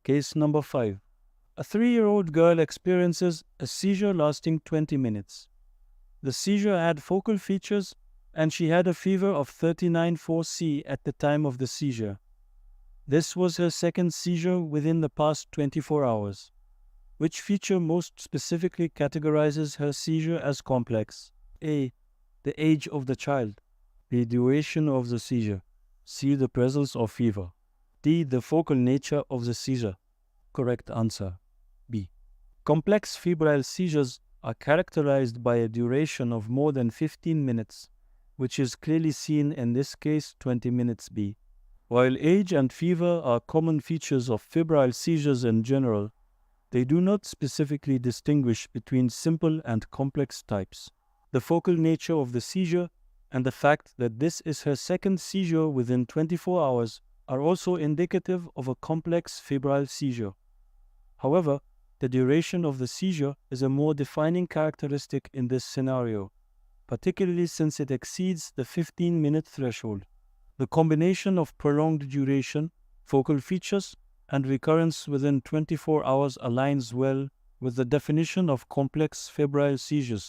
Case number 5. A 3-year-old girl experiences a seizure lasting 20 minutes. The seizure had focal features and she had a fever of 39.4 C at the time of the seizure. This was her second seizure within the past 24 hours. Which feature most specifically categorizes her seizure as complex? A. The age of the child. B. Duration of the seizure. C. The presence of fever. D. The focal nature of the seizure. Correct answer B. Complex febrile seizures are characterized by a duration of more than 15 minutes, which is clearly seen in this case 20 minutes B. While age and fever are common features of febrile seizures in general, they do not specifically distinguish between simple and complex types. The focal nature of the seizure and the fact that this is her second seizure within 24 hours are also indicative of a complex febrile seizure. However, the duration of the seizure is a more defining characteristic in this scenario, particularly since it exceeds the 15-minute threshold. The combination of prolonged duration, focal features, and recurrence within 24 hours aligns well with the definition of complex febrile seizures.